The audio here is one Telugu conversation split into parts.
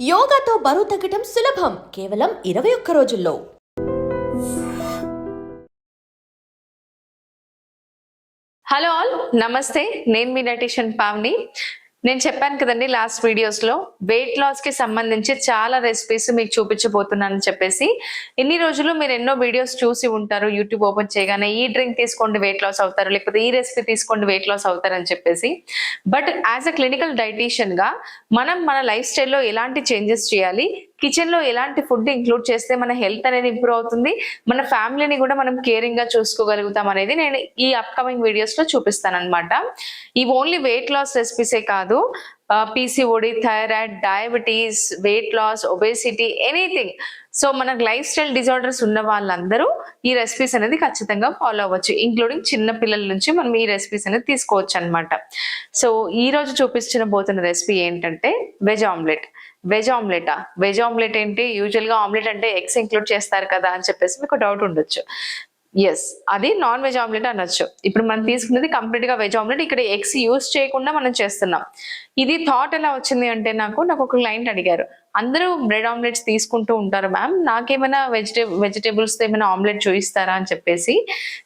యోగాతో బరువు తగ్గటం సులభం కేవలం 21 రోజుల్లో. హలో ఆల్, నమస్తే. నేను మీ డైటీషియన్ పావని. నేను చెప్పాను కదండి లాస్ట్ వీడియోస్లో వెయిట్ లాస్కి సంబంధించి చాలా రెసిపీస్ మీకు చూపించబోతున్నానని చెప్పేసి. ఇన్ని రోజులు మీరు ఎన్నో వీడియోస్ చూసి ఉంటారు. యూట్యూబ్ ఓపెన్ చేయగానే ఈ డ్రింక్ తీసుకోండి వెయిట్ లాస్ అవుతారు, లేకపోతే ఈ రెసిపీ తీసుకోండి వెయిట్ లాస్ అవుతారని చెప్పేసి. బట్ యాజ్ అ క్లినికల్ డైటీషియన్గా మనం మన లైఫ్ స్టైల్లో ఎలాంటి చేంజెస్ చేయాలి, కిచెన్లో ఎలాంటి ఫుడ్ ఇంక్లూడ్ చేస్తే మన హెల్త్ అనేది ఇంప్రూవ్ అవుతుంది, మన ఫ్యామిలీని కూడా మనం కేరింగ్గా చూసుకోగలుగుతాం అనేది నేను ఈ అప్కమింగ్ వీడియోస్లో చూపిస్తాను అనమాట. ఇవి ఓన్లీ వెయిట్ లాస్ రెసిపీసే కాదు, PCOD, thyroid, diabetes, weight loss, obesity, anything. So మనకు లైఫ్ స్టైల్ డిజార్డర్స్ ఉన్న వాళ్ళందరూ ఈ రెసిపీస్ అనేది ఖచ్చితంగా ఫాలో అవ్వచ్చు. ఇంక్లూడింగ్ చిన్న పిల్లల నుంచి మనం ఈ రెసిపీస్ అనేది తీసుకోవచ్చు అనమాట. సో ఈ రోజు చూపించబోతున్న రెసిపీ ఏంటంటే వెజ్ ఆమ్లెట్. వెజ్ ఆమ్లెట్ ఏంటి? యూజువల్గా ఆమ్లెట్ అంటే ఎగ్స్ ఇంక్లూడ్ చేస్తారు కదా అని చెప్పేసి మీకు డౌట్ ఉండొచ్చు. ఎస్, అది నాన్ వెజ్ ఆమ్లెట్ అనొచ్చు. ఇప్పుడు మనం తీసుకున్నది కంప్లీట్ గా వెజ్ ఆమ్లెట్. ఇక్కడ ఎగ్స్ యూజ్ చేయకుండా మనం చేస్తున్నాం. ఇది థాట్ ఎలా వచ్చింది అంటే నాకు ఒక క్లయింట్ అడిగారు, అందరూ బ్రెడ్ ఆమ్లెట్స్ తీసుకుంటూ ఉంటారు మ్యామ్, నాకేమైనా వెజిటేబుల్స్ ఏమైనా ఆమ్లెట్ చూపిస్తారా అని చెప్పేసి.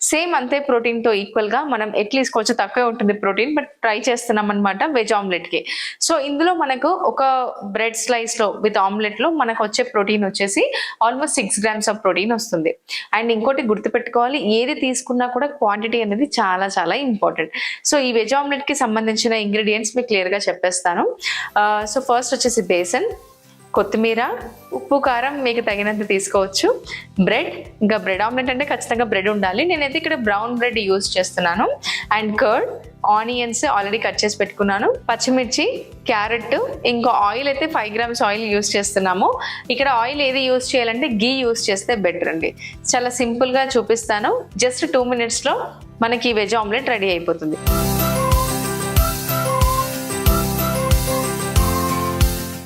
సేమ్ అంతే ప్రోటీన్తో ఈక్వల్గా మనం అట్లీస్ట్ కొంచెం తక్కువే ఉంటుంది ప్రోటీన్, బట్ ట్రై చేస్తున్నాం అనమాట వెజ్ ఆమ్లెట్కి. సో ఇందులో మనకు ఒక బ్రెడ్ స్లైస్లో విత్ ఆమ్లెట్లో మనకు వచ్చే ప్రోటీన్ వచ్చేసి ఆల్మోస్ట్ 6 grams ఆఫ్ ప్రోటీన్ వస్తుంది. అండ్ ఇంకోటి గుర్తుపెట్టుకోవాలి, ఏది తీసుకున్నా కూడా క్వాంటిటీ అనేది చాలా చాలా ఇంపార్టెంట్. సో ఈ వెజ్ ఆమ్లెట్కి సంబంధించిన ఇంగ్రీడియంట్స్ మీకు క్లియర్గా చెప్పేస్తాను. సో ఫస్ట్ వచ్చేసి బేసన్, కొత్తిమీర, ఉప్పు, కారం మీకు తగినంత తీసుకోవచ్చు, బ్రెడ్. ఇంకా బ్రెడ్ ఆమ్లెట్ అంటే ఖచ్చితంగా బ్రెడ్ ఉండాలి. నేనైతే ఇక్కడ బ్రౌన్ బ్రెడ్ యూజ్ చేస్తున్నాను. And curd, onions already cut చేసి పెట్టుకున్నాను, పచ్చిమిర్చి, క్యారెట్, ఇంకా ఆయిల్ అయితే 5 grams ఆయిల్ యూజ్ చేస్తున్నాము. ఇక్కడ ఆయిల్ ఏది యూజ్ చేయాలంటే గీ యూజ్ చేస్తే బెటర్ అండి. చాలా సింపుల్గా చూపిస్తాను. జస్ట్ 2 minutesలో మనకి వెజ్ ఆమ్లెట్ రెడీ అయిపోతుంది.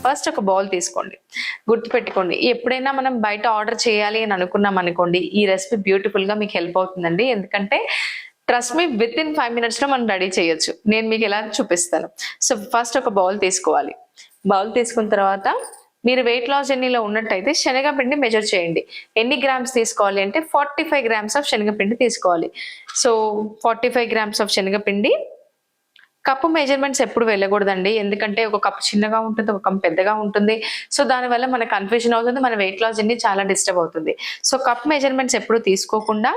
ఫస్ట్ ఒక బౌల్ తీసుకోండి. గుర్తుపెట్టుకోండి, ఎప్పుడైనా మనం బయట ఆర్డర్ చేయాలి అని అనుకున్నాం అనుకోండి, ఈ రెసిపీ బ్యూటిఫుల్గా మీకు హెల్ప్ అవుతుందండి. ఎందుకంటే ట్రస్ట్ మీ, విత్ ఇన్ 5 minutesలో మనం రెడీ చేయొచ్చు. నేను మీకు ఎలా చూపిస్తాను. సో ఫస్ట్ ఒక బౌల్ తీసుకోవాలి. బౌల్ తీసుకున్న తర్వాత మీరు వెయిట్ లాస్ జర్నీలో ఉన్నట్టయితే శనగపిండి మెజర్ చేయండి. ఎన్ని గ్రామ్స్ తీసుకోవాలి అంటే 45 grams ఆఫ్ శనగపిండి తీసుకోవాలి. సో 45 grams ఆఫ్ శనగపిండి. కప్పు మెజర్మెంట్స్ ఎప్పుడు వెళ్ళకూడదండి, ఎందుకంటే ఒక కప్పు చిన్నగా ఉంటుంది, ఒక కప్పు పెద్దగా ఉంటుంది. సో దానివల్ల మనకు కన్ఫ్యూజన్ అవుతుంది, మన వెయిట్ లాస్ జర్నీ చాలా డిస్టర్బ్ అవుతుంది. సో కప్ మెజర్మెంట్స్ ఎప్పుడు తీసుకోకుండా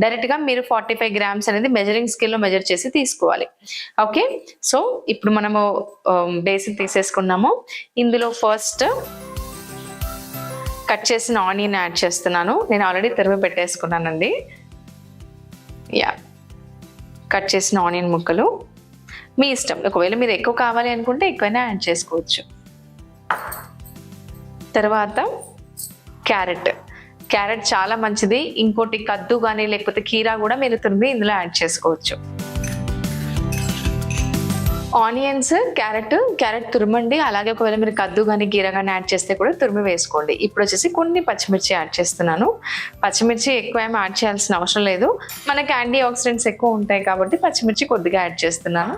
డైరెక్ట్గా మీరు 45 grams అనేది మెజరింగ్ స్కేల్లో మెజర్ చేసి తీసుకోవాలి. ఓకే, సో ఇప్పుడు మనము బేసిక్ తీసేసుకున్నాము. ఇందులో ఫస్ట్ కట్ చేసిన ఆనియన్ యాడ్ చేస్తున్నాను. నేను ఆల్రెడీ తరిమి పెట్టేసుకున్నానండి. యా, కట్ చేసిన ఆనియన్ ముక్కలు మీ ఇష్టం. ఒకవేళ మీరు ఎక్కువ కావాలి అనుకుంటే ఎక్కువైనా యాడ్ చేసుకోవచ్చు. తర్వాత క్యారెట్ చాలా మంచిది. ఇంకోటి కద్దు కానీ లేకపోతే కీరా కూడా మీరు తురిమి ఇందులో యాడ్ చేసుకోవచ్చు. ఆనియన్స్, క్యారెట్ తురమండి. అలాగే ఒకవేళ మీరు కద్దు కానీ కీరా కానీ యాడ్ చేస్తే కూడా తురిమి వేసుకోండి. ఇప్పుడు వచ్చేసి కొన్ని పచ్చిమిర్చి యాడ్ చేస్తున్నాను. పచ్చిమిర్చి ఎక్కువ ఏమి యాడ్ చేయాల్సిన అవసరం లేదు, మనకి యాంటీ ఆక్సిడెంట్స్ ఎక్కువ ఉంటాయి కాబట్టి పచ్చిమిర్చి కొద్దిగా యాడ్ చేస్తున్నాను.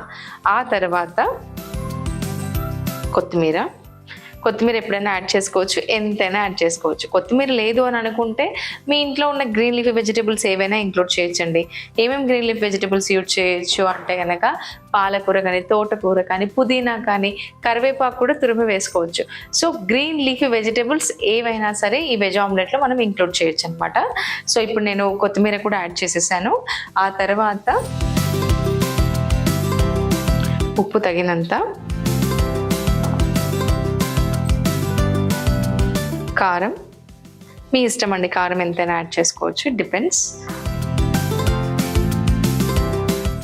ఆ తర్వాత కొత్తిమీర ఎప్పుడైనా యాడ్ చేసుకోవచ్చు, ఎంతైనా యాడ్ చేసుకోవచ్చు. కొత్తిమీర లేదు అని అనుకుంటే మీ ఇంట్లో ఉన్న గ్రీన్ లీఫీ వెజిటేబుల్స్ ఏవైనా ఇంక్లూడ్ చేయొచ్చండి. ఏమేమి గ్రీన్ లీఫీ వెజిటేబుల్స్ యూజ్ చేయొచ్చు అంటే కనుక పాలకూర కానీ, తోటకూర కానీ, పుదీనా కానీ, కరివేపాకు కూడా తురిమి వేసుకోవచ్చు. సో గ్రీన్ లీఫీ వెజిటేబుల్స్ ఏవైనా సరే ఈ వెజ్ ఆమ్లెట్లో మనం ఇంక్లూడ్ చేయొచ్చు అనమాట. సో ఇప్పుడు నేను కొత్తిమీర కూడా యాడ్ చేసేసాను. ఆ తర్వాత ఉప్పు తగినంత, కారం మీ ఇష్టం అండి, కారం ఎంతైనా యాడ్ చేసుకోవచ్చు, డిపెండ్స్.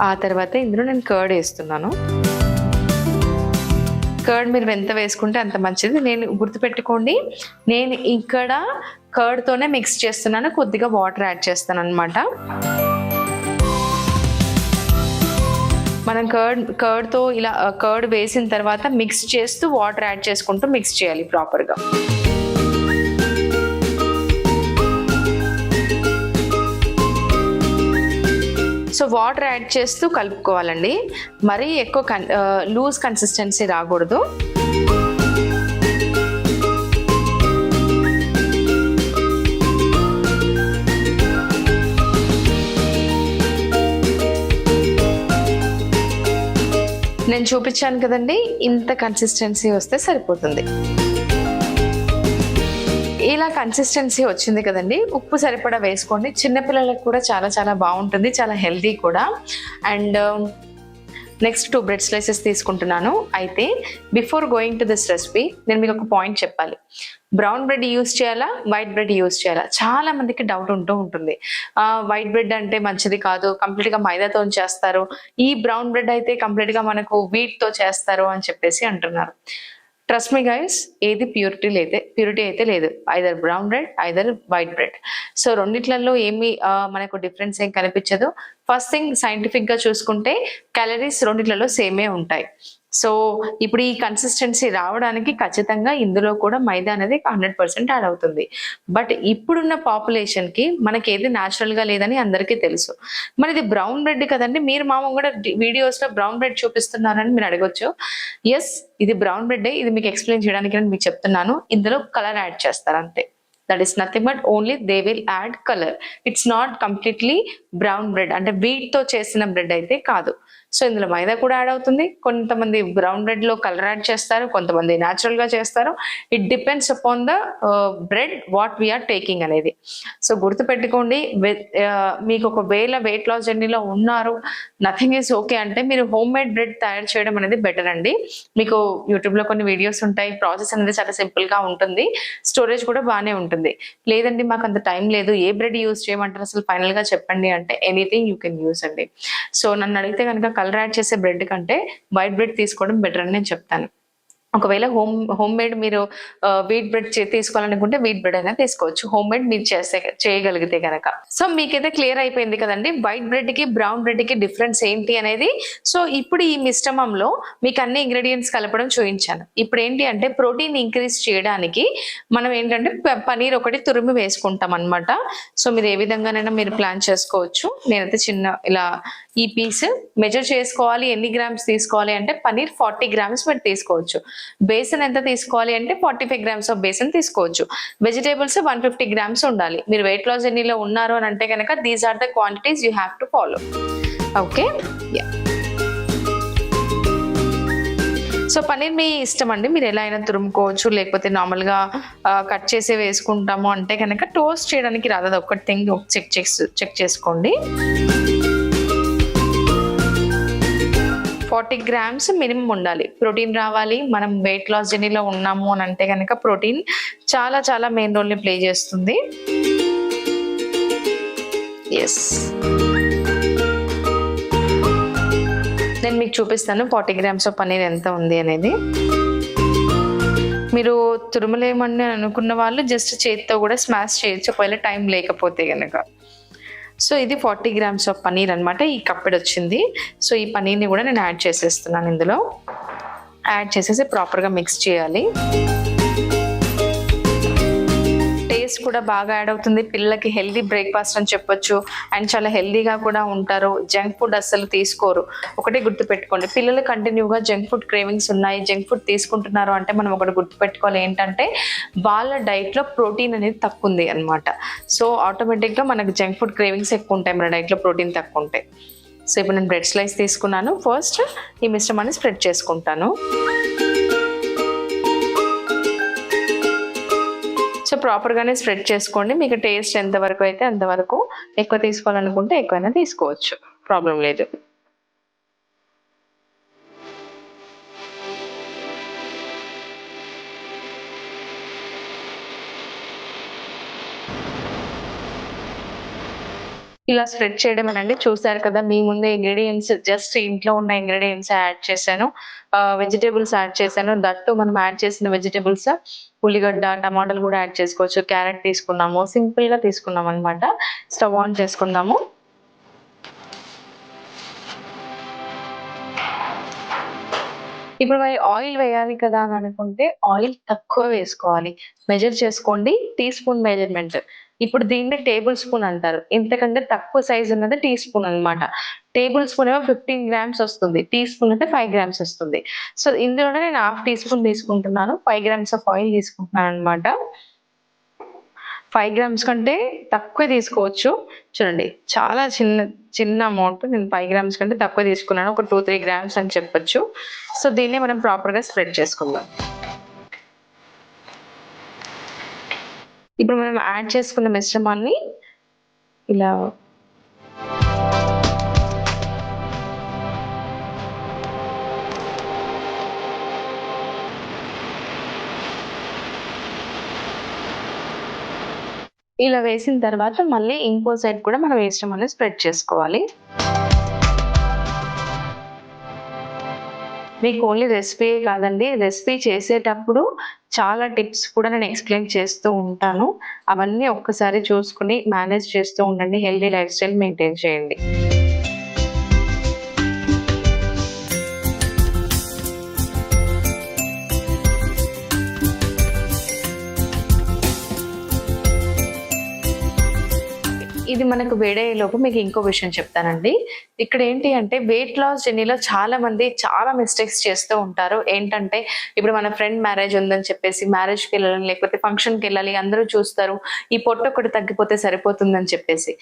ఆ తర్వాత ఇందులో నేను కర్డ్ వేస్తున్నాను. కర్డ్ మీరు ఎంత వేసుకుంటే అంత మంచిది. నేను గుర్తుపెట్టుకోండి, నేను ఇక్కడ కర్డ్తోనే మిక్స్ చేస్తున్నాను, కొద్దిగా వాటర్ యాడ్ చేస్తాను అనమాట. మనం కర్డ్తో ఇలా కర్డ్ వేసిన తర్వాత మిక్స్ చేస్తూ వాటర్ యాడ్ చేసుకుంటూ మిక్స్ చేయాలి ప్రాపర్గా. సో వాటర్ యాడ్ చేస్తూ కలుపుకోవాలండి. మరీ ఎక్కువ లూజ్ కన్సిస్టెన్సీ రాకూడదు. నేను చూపించాను కదండి, ఇంత కన్సిస్టెన్సీ వస్తే సరిపోతుంది. ఇలా కన్సిస్టెన్సీ వచ్చింది కదండి, ఉప్పు సరిపడా వేసుకోండి. చిన్నపిల్లలకు కూడా చాలా చాలా బాగుంటుంది, చాలా హెల్తీ కూడా. అండ్ నెక్స్ట్ 2 బ్రెడ్ స్లైసెస్ తీసుకుంటున్నాను. అయితే before going to this recipe నేను మీకు ఒక పాయింట్ చెప్పాలి. బ్రౌన్ బ్రెడ్ యూస్ చేయాలా, వైట్ బ్రెడ్ యూస్ చేయాలా? చాలా మందికి డౌట్ ఉంటుంది. వైట్ బ్రెడ్ అంటే మంచిది కాదు, కంప్లీట్ గా మైదాతో చేస్తారు, ఈ బ్రౌన్ బ్రెడ్ అయితే కంప్లీట్ గా మనకు వీట్ తో చేస్తారు అని చెప్పేసి అంటున్నారు. ట్రస్ట్ మీ గైస్, ఏది ప్యూరిటీ అయితే లేదు. Either brown bread, either white bread. So రెండిట్లలో ఏమి మనకు డిఫరెన్స్ ఏం కనిపించదు. ఫస్ట్ థింగ్, సైంటిఫిక్ గా చూసుకుంటే క్యాలరీస్ రెండిట్లలో సేమే ఉంటాయి. సో ఇప్పుడు ఈ కన్సిస్టెన్సీ రావడానికి ఖచ్చితంగా ఇందులో కూడా మైదా అనేది 100% యాడ్ అవుతుంది. బట్ ఇప్పుడున్న పాపులేషన్ కి మనకి ఏది న్యాచురల్ గా లేదని అందరికీ తెలుసు. మరి ఇది బ్రౌన్ బ్రెడ్ కదండి, మీరు మామ కూడా వీడియోస్ లో బ్రౌన్ బ్రెడ్ చూపిస్తున్నారని మీరు అడగొచ్చు. ఎస్, ఇది బ్రౌన్ బ్రెడ్. ఇది మీకు ఎక్స్ప్లెయిన్ చేయడానికి నేను మీకు చెప్తున్నాను. ఇందులో కలర్ యాడ్ చేస్తారు అంతే. That is nothing but only they will add colour. It's not completely brown bread, అంటే వీట్ తో చేసిన బ్రెడ్ అయితే కాదు. సో ఇందులో మైదా కూడా యాడ్ అవుతుంది. కొంతమంది బ్రౌన్ బ్రెడ్ లో కలర్ యాడ్ చేస్తారు, కొంతమంది న్యాచురల్ గా చేస్తారు. It depends upon the bread what we are taking అనేది. సో గుర్తు పెట్టుకోండి, మీకు ఒకవేళ వెయిట్ లాస్ జర్నీలో ఉన్నారు, నథింగ్ ఈజ్ ఓకే అంటే మీరు హోమ్ మేడ్ బ్రెడ్ తయారు చేయడం అనేది బెటర్ అండి. మీకు యూట్యూబ్ లో కొన్ని వీడియోస్ ఉంటాయి, ప్రాసెస్ అనేది చాలా సింపుల్ గా ఉంటుంది, స్టోరేజ్ కూడా బాగానే ఉంటుంది. లేదండి మాకు అంత టైం లేదు, ఏ బ్రెడ్ యూజ్ చేయమంటారు అసలు ఫైనల్ గా చెప్పండి అంటే ఎనీథింగ్ యూ కెన్ యూజ్ అండి. సో నన్ను అడిగితే కనుక కలర్ యాడ్ చేసే బ్రెడ్ కంటే వైట్ బ్రెడ్ తీసుకోవడం బెటర్ అని నేను చెప్తాను. ఒకవేళ హోమ్ మేడ్ మీరు వీట్ బ్రెడ్ తీసుకోవాలనుకుంటే వీట్ బ్రెడ్ అయినా తీసుకోవచ్చు, హోమ్ మేడ్ మీరు చేయగలిగితే కనుక. సో మీకైతే క్లియర్ అయిపోయింది కదండి వైట్ బ్రెడ్ కి బ్రౌన్ బ్రెడ్ కి డిఫరెన్స్ ఏంటి అనేది. సో ఇప్పుడు ఈ మిశ్రమంలో మీకు అన్ని ఇంగ్రీడియంట్స్ కలపడం చూపించాను. ఇప్పుడు ఏంటి అంటే ప్రోటీన్ ఇంక్రీజ్ చేయడానికి మనం ఏంటంటే పనీర్ ఒకటి తురిమి వేసుకుంటాం అనమాట. సో మీరు ఏ విధంగానైనా మీరు ప్లాన్ చేసుకోవచ్చు. నేనైతే చిన్న ఇలా ఈ పీస్ మెజర్ చేసుకోవాలి, ఎన్ని గ్రామ్స్ తీసుకోవాలి అంటే పనీర్ 40 గ్రామ్స్ మీరు తీసుకోవచ్చు. బేసన్ ఎంత తీసుకోవాలి అంటే 45 గ్రామ్స్ ఆఫ్ బేసన్ తీసుకోవచ్చు. వెజిటేబుల్స్ 150 గ్రామ్స్ ఉండాలి. మీరు వెయిట్ లాస్ జర్నీలో ఉన్నారు అని అంటే కనుక these are the quantities you have to follow. Okay, so paneer మీ ఇష్టం అండి, మీరు ఎలా అయినా తురుముకోవచ్చు, లేకపోతే నార్మల్గా కట్ చేసి వేసుకుంటాము అంటే కనుక టోస్ట్ చేయడానికి రాదు. అది ఒక్కటి థింగ్ చెక్ చేసుకోండి. 40 గ్రామ్స్ మినిమం ఉండాలి, ప్రోటీన్ రావాలి. మనం వెయిట్ లాస్ జర్నీలో ఉన్నాము అని అంటే కనుక ప్రోటీన్ చాలా చాలా మెయిన్ రోల్ని ప్లే చేస్తుంది. ఎస్, నేను మీకు చూపిస్తాను 40 గ్రామ్స్ ఆఫ్ పన్నీర్ ఎంత ఉంది అనేది. మీరు తురుమలేమని అనుకున్న వాళ్ళు జస్ట్ చేతితో కూడా స్మాష్ చేయొచ్చు ఒకవేళ టైం లేకపోతే కనుక. సో ఇది 40 గ్రామ్స్ ఆఫ్ పనీర్ అనమాట. ఈ కప్పెడు వచ్చింది. సో ఈ పనీర్ని కూడా నేను యాడ్ చేసేస్తున్నాను. ఇందులో యాడ్ చేసేసి ప్రాపర్గా మిక్స్ చేయాలి. టేస్ట్ కూడా బాగా యాడ్ అవుతుంది. పిల్లలకి హెల్దీ బ్రేక్ఫాస్ట్ అని చెప్పొచ్చు, అండ్ చాలా హెల్దీగా కూడా ఉంటారు. జంక్ ఫుడ్ అస్సలు తీసుకోరు. ఒకటే గుర్తుపెట్టుకోండి, పిల్లలు కంటిన్యూగా జంక్ ఫుడ్ క్రేవింగ్స్ ఉన్నాయి, జంక్ ఫుడ్ తీసుకుంటున్నారు అంటే మనం ఒకటి గుర్తుపెట్టుకోవాలి ఏంటంటే వాళ్ళ డైట్లో ప్రోటీన్ అనేది తక్కువ ఉంది అనమాట. సో ఆటోమేటిక్గా మనకు జంక్ ఫుడ్ క్రేవింగ్స్ ఎక్కువ ఉంటాయి మన డైట్లో ప్రోటీన్ తక్కువ ఉంటాయి. సో ఇప్పుడు నేను బ్రెడ్ స్లైస్ తీసుకున్నాను. ఫస్ట్ ఈ మిశ్రమాన్ని స్ప్రెడ్ చేసుకుంటాను. సో ప్రాపర్గానే స్ప్రెడ్ చేసుకోండి. మీకు టేస్ట్ ఎంతవరకు అయితే అంతవరకు, ఎక్కువ తీసుకోవాలనుకుంటే ఎక్కువైనా తీసుకోవచ్చు, ప్రాబ్లం లేదు. ఇలా స్ప్రెడ్ చేయడం అనండి. చూసారు కదా మీ ముందే ఇంగ్రీడియంట్స్, జస్ట్ ఇంట్లో ఉన్న ఇంగ్రీడియంట్స్ యాడ్ చేశాను, వెజిటేబుల్స్ యాడ్ చేశాను. దట్టు మనం యాడ్ చేసిన వెజిటేబుల్స్ ఉల్లిగడ్డ, టమాటాలు కూడా యాడ్ చేసుకోవచ్చు. క్యారెట్ తీసుకున్నాము, సింపుల్ గా తీసుకున్నాం అనమాట. స్టవ్ ఆన్ చేసుకుందాము. ఇప్పుడు మరి ఆయిల్ వేయాలి కదా అని అనుకుంటే ఆయిల్ తక్కువ వేసుకోవాలి. మెజర్ చేసుకోండి, టీ స్పూన్ మెజర్మెంట్. ఇప్పుడు దీన్ని టేబుల్ స్పూన్ అంటారు. ఇంతకంటే తక్కువ సైజ్ ఉన్నది టీ స్పూన్ అనమాట. టేబుల్ స్పూన్ ఏమో 15 గ్రామ్స్ వస్తుంది, టీ స్పూన్ అంటే 5 గ్రామ్స్ వస్తుంది. సో ఇందులోనే నేను 1/2 టీ స్పూన్ తీసుకుంటున్నాను, 5 గ్రామ్స్ ఆఫ్ ఆయిల్ తీసుకుంటున్నాను అనమాట. 5 గ్రామ్స్ కంటే తక్కువే తీసుకోవచ్చు. చూడండి చాలా చిన్న అమౌంట్. నేను 5 గ్రామ్స్ కంటే తక్కువ తీసుకున్నాను. ఒక 2-3 గ్రామ్స్ అని చెప్పొచ్చు. సో దీన్ని మనం ప్రాపర్గా స్ప్రెడ్ చేసుకుందాం. ఇప్పుడు మనం యాడ్ చేసుకున్న మిశ్రమాన్ని ఇలా వేసిన తర్వాత మళ్ళీ ఇంకో సైడ్ కూడా మనం మిశ్రమాన్ని స్ప్రెడ్ చేసుకోవాలి. మీకు ఓన్లీ రెసిపీ కాదండి, రెసిపీ చేసేటప్పుడు చాలా టిప్స్ కూడా నేను ఎక్స్ప్లెయిన్ చేస్తూ ఉంటాను. అవన్నీ ఒక్కసారి చూసుకుని మేనేజ్ చేస్తూ ఉండండి. హెల్దీ లైఫ్ స్టైల్ మెయింటైన్ చేయండి. ఇది మనకు వేడయ్యేలోపు మీకు ఇంకో విషయం చెప్తానండి. ఇక్కడ ఏంటి అంటే వెయిట్ లాస్ జర్నీలో చాలా మంది చాలా మిస్టేక్స్ చేస్తూ ఉంటారు. ఏంటంటే ఇప్పుడు మన ఫ్రెండ్ మ్యారేజ్ ఉందని చెప్పేసి మ్యారేజ్కి వెళ్ళాలి, లేకపోతే ఫంక్షన్కి వెళ్ళాలి, అందరూ చూస్తారు ఈ పొట్ట ఒకటి తగ్గిపోతే సరిపోతుందని చెప్పేసి.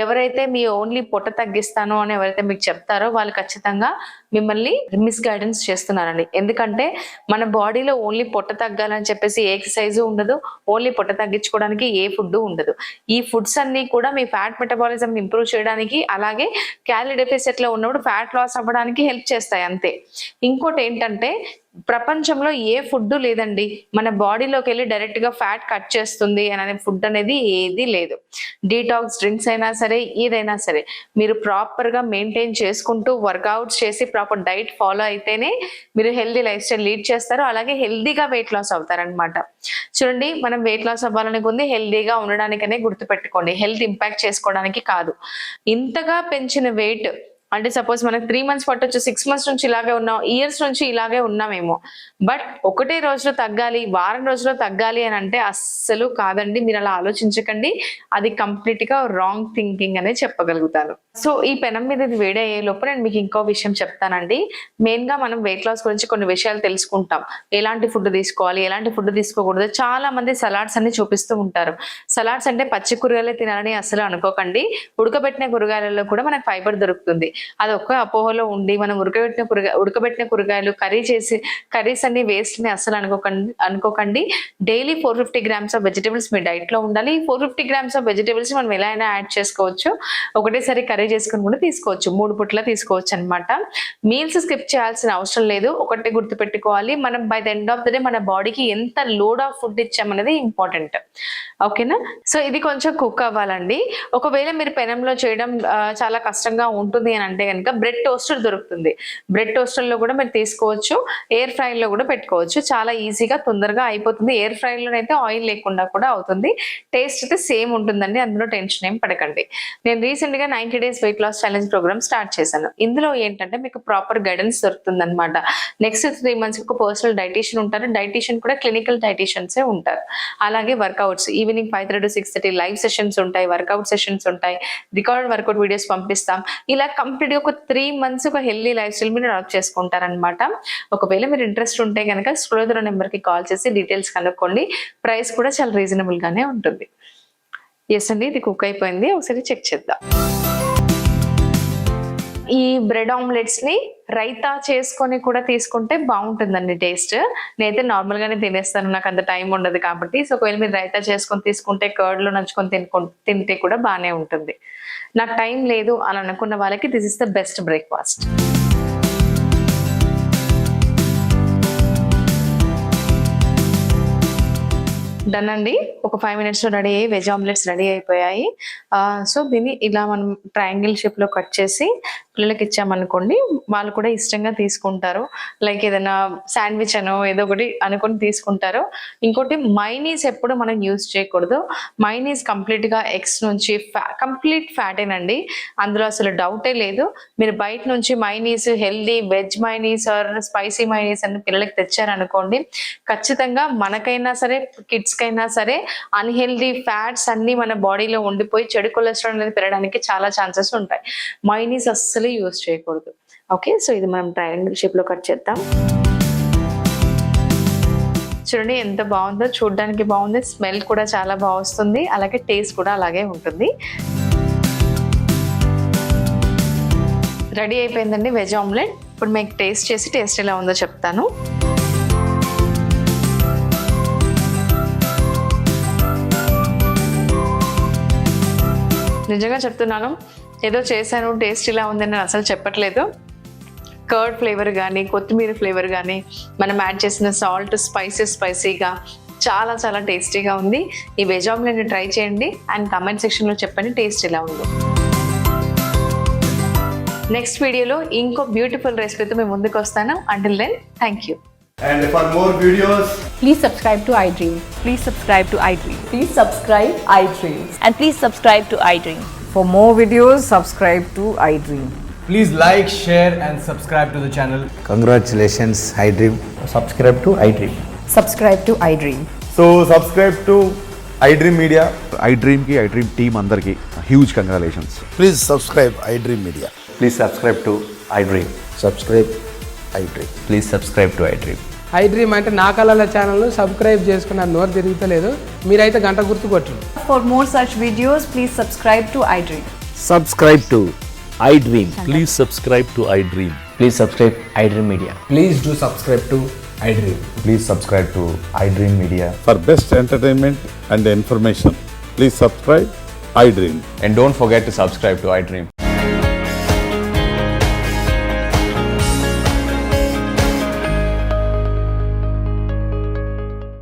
ఎవరైతే మీ ఓన్లీ పొట్ట తగ్గిస్తాను అని ఎవరైతే మీకు చెప్తారో వాళ్ళు ఖచ్చితంగా మిమ్మల్ని మిస్గైడెన్స్ చేస్తున్నారండి. ఎందుకంటే మన బాడీలో ఓన్లీ పొట్ట తగ్గాలని చెప్పేసి ఏ ఎక్సర్సైజ్ ఉండదు, ఓన్లీ పొట్ట తగ్గించుకోవడానికి ఏ ఫుడ్ ఉండదు. ఈ ఫుడ్స్ అన్ని కూడా మీ ఫ్యాట్ మెటబాలిజం ఇంప్రూవ్ చేయడానికి, అలాగే క్యాలరీ డెఫిసిట్ లో ఉన్నప్పుడు ఫ్యాట్ లాస్ అవ్వడానికి హెల్ప్ చేస్తాయి అంతే. ఇంకోటి ఏంటంటే ప్రపంచంలో ఏ ఫుడ్ లేదండి మన బాడీలోకి వెళ్ళి డైరెక్ట్ గా ఫ్యాట్ కట్ చేస్తుంది అనే ఫుడ్ అనేది ఏది లేదు. డీటాక్స్ డ్రింక్స్ అయినా సరే, ఏదైనా సరే మీరు ప్రాపర్ గా మెయింటైన్ చేసుకుంటూ వర్కౌట్స్ చేసి ప్రాపర్ డైట్ ఫాలో అయితేనే మీరు హెల్దీ లైఫ్ స్టైల్ లీడ్ చేస్తారు. అలాగే హెల్దీగా వెయిట్ లాస్ అవుతారనమాట. చూడండి, మనం వెయిట్ లాస్ అవ్వాలని ఉంది హెల్దీగా ఉండడానికనే గుర్తుపెట్టుకోండి, హెల్త్ ఇంపాక్ట్ చేసుకోవడానికి కాదు. ఇంతగా పెంచిన వెయిట్ అంటే సపోజ్ మనకు 3 months పట్టొచ్చు, 6 months నుంచి ఇలాగే ఉన్నాం, ఇయర్స్ నుంచి ఇలాగే ఉన్నామేమో. బట్ ఒకటే రోజులో తగ్గాలి, వారం రోజుల్లో తగ్గాలి అని అంటే అస్సలు కాదండి. మీరు అలా ఆలోచించకండి, అది కంప్లీట్ గా రాంగ్ థింకింగ్ అనే చెప్పగలుగుతాను. సో ఈ పెనం మీద ఇది వేడయ్యే లోపు నేను మీకు ఇంకో విషయం చెప్తానండి. మెయిన్ గా మనం వెయిట్ లాస్ గురించి కొన్ని విషయాలు తెలుసుకుంటాం. ఎలాంటి ఫుడ్ తీసుకోవాలి, ఎలాంటి ఫుడ్ తీసుకోకూడదు. చాలా మంది సలాడ్స్ అన్ని చూపిస్తూ ఉంటారు. సలాడ్స్ అంటే పచ్చి కూరగాయలే తినాలని అసలు అనుకోకండి. ఉడకబెట్టిన కూరగాయలలో కూడా మనకు ఫైబర్ దొరుకుతుంది. అది ఒక్క అపోహలో ఉండి మనం ఉడకబెట్టిన కూరగాయలు కర్రీస్ అన్ని వేస్ట్ ని అసలు అనుకోకండి. Daily 450 grams of vegetables me diet లో ఉండాలి. 450 grams ఆఫ్ వెజిటేబుల్స్ మనం ఎలా అయినా యాడ్ చేసుకోవచ్చు. ఒకటేసారి కర్రీ చేసుకుని కూడా తీసుకోవచ్చు, 3 పూట్ల తీసుకోవచ్చు అనమాట. మీల్స్ స్కిప్ చేయాల్సిన అవసరం లేదు. ఒకటి గుర్తు పెట్టుకోవాలి, మనం by the end of the day మన బాడీకి ఎంత లోడ్ ఆఫ్ ఫుడ్ ఇచ్చామనేది ఇంపార్టెంట్. ఓకేనా? సో ఇది కొంచెం కుక్ అవ్వాలండి. ఒకవేళ మీరు పెనంలో చేయడం చాలా కష్టంగా ఉంటుంది అని అంటే కనుక బ్రెడ్ టోస్టర్ దొరుకుతుంది. బ్రెడ్ టోస్టర్ లో కూడా మీరు తీసుకోవచ్చు, ఎయిర్ ఫ్రై లో కూడా పెట్టుకోవచ్చు. చాలా ఈజీగా తొందరగా అయిపోతుంది. ఎయిర్ ఫ్రై లోనైతే ఆయిల్ లేకుండా కూడా అవుతుంది. టేస్ట్ అయితే సేమ్ ఉంటుందండి, అందులో టెన్షన్ ఏం పడకండి. నేను రీసెంట్ గా 90 days weight loss challenge program start చేశాను. ఇందులో ఏంటంటే మీకు ప్రాపర్ గైడెన్స్ దొరుకుతుంది అనమాట. నెక్స్ట్ 3 months ఒక పర్సనల్ డైటీషియన్ ఉంటారు. డైటీషియన్ కూడా క్లినికల్ డైటీషియన్సే ఉంటారు. అలాగే workouts evening 5:30 to 6:30 live sessions ఉంటాయి, వర్కౌట్ సెషన్స్ ఉంటాయి, రికార్డ్ వర్కౌట్ వీడియోస్ పంపిస్తాం. ఇలా కంప్లీట్ గా ఒక 3 months ఒక హెల్దీ లైఫ్ స్టైల్ మీరు అడాప్ట్ చేసుకుంటారనమాట. ఒకవేళ మీరు ఇంట్రెస్ట్ ఉంటే కనుక స్క్రోల్ నెంబర్ కి కాల్ చేసి డీటెయిల్స్ కనుక్కోండి. ప్రైస్ కూడా చాలా రీజనబుల్ గానే ఉంటుంది. ఎస్ అండి, ఇది కుక్ అయిపోయింది. ఒకసారి చెక్ చేద్దాం. ఈ బ్రెడ్ ఆమ్లెట్స్ ని రైతా చేసుకొని కూడా తీసుకుంటే బాగుంటుందండి టేస్ట్. నేనైతే నార్మల్ గానే తినేస్తాను, నాకు అంత టైం ఉండదు కాబట్టి. సో ఒకవేళ మీరు రైతా చేసుకొని తీసుకుంటే కర్డ్ లో నంచుకొని తింటే కూడా బాగానే ఉంటుంది. నాకు టైం లేదు అని అనుకున్న వాళ్ళకి this is the best breakfast. Done అండి. ఒక 5 minutes లో రెడీ అయ్యి వెజ్ ఆమ్లెట్స్ రెడీ అయిపోయాయి. సో దీన్ని ఇలా మనం ట్రయాంగిల్ షేప్ లో కట్ చేసి పిల్లలకి ఇచ్చామనుకోండి, వాళ్ళు కూడా ఇష్టంగా తీసుకుంటారు. లైక్ ఏదైనా శాండ్విచ్ అనో ఏదో ఒకటి అనుకొని తీసుకుంటారు. ఇంకోటి మైనీస్ ఎప్పుడు మనం యూజ్ చేయకూడదు. మైనీస్ కంప్లీట్ గా ఎగ్స్ నుంచి కంప్లీట్ ఫ్యాటేనండి, అందులో అసలు డౌటే లేదు. మీరు బయట నుంచి mayonnaise healthy veg mayonnaise or spicy mayonnaise అని పిల్లలకి తెచ్చారనుకోండి, ఖచ్చితంగా మనకైనా సరే కిడ్స్ కైనా సరే అన్హెల్దీ ఫ్యాట్స్ అన్ని మన బాడీలో ఉండిపోయి చెడు కొలెస్ట్రాల్ అనేది పెరగడానికి చాలా ఛాన్సెస్ ఉంటాయి. మైనీస్ అస్సలు యూజ్ చేయకూడదు. ఓకే, సో ఇది మనం ట్రయాంగిల్ షేప్ లో కట్ చేద్దాం. చూడండి ఎంత బాగుందో, చూడడానికి బాగుంది, స్మెల్ కూడా చాలా బాగా వస్తుంది, అలాగే టేస్ట్ కూడా అలాగే ఉంటుంది. రెడీ అయిపోయిందండి వెజ్ ఆమ్లెట్. ఇప్పుడు మీకు టేస్ట్ చేసి టేస్ట్ ఎలా ఉందో చెప్తాను. నిజంగా చెప్తున్నాను, ఏదో చేశాను టేస్ట్ ఇలా ఉందని నేను అసలు చెప్పట్లేదు. కర్డ్ ఫ్లేవర్ కానీ, కొత్తిమీర ఫ్లేవర్ కానీ, మనం యాడ్ చేసిన సాల్ట్, స్పైసీగా చాలా చాలా టేస్టీగా ఉంది. ఈ వెజ్ ఆమ్లెట్ని ట్రై చేయండి అండ్ కమెంట్ సెక్షన్లో చెప్పండి టేస్ట్ ఎలా ఉందో. నెక్స్ట్ వీడియోలో ఇంకో బ్యూటిఫుల్ రెసిపీతో మేము ముందుకు వస్తాను. Until then, thank you. And for more videos, Please subscribe to iDream. Please subscribe to iDream. Please subscribe iDream. And please subscribe to iDream. For more videos, subscribe to iDream. Please like, share and subscribe to the channel. Congratulations, iDream. Subscribe to iDream. Subscribe to iDream. so subscribe to iDream Media. iDream ki iDream team అందరికి huge congratulations. Please subscribe iDream Media. Please subscribe to iDream. Subscribe iDream. Please subscribe to iDream. iDream అంటే నా కళల ఛానల్ను సబ్స్క్రైబ్ చేసుకున్న నోరు తిరుగుతలేదు, మీరైతే గంట గుర్తు కొట్టండి. For more such videos, please subscribe to iDream. Subscribe to iDream. Please subscribe to iDream. Please subscribe iDream Media. Please do subscribe to iDream. Please subscribe to iDream Media. For best entertainment and information, please subscribe iDream. And don't forget to subscribe to iDream.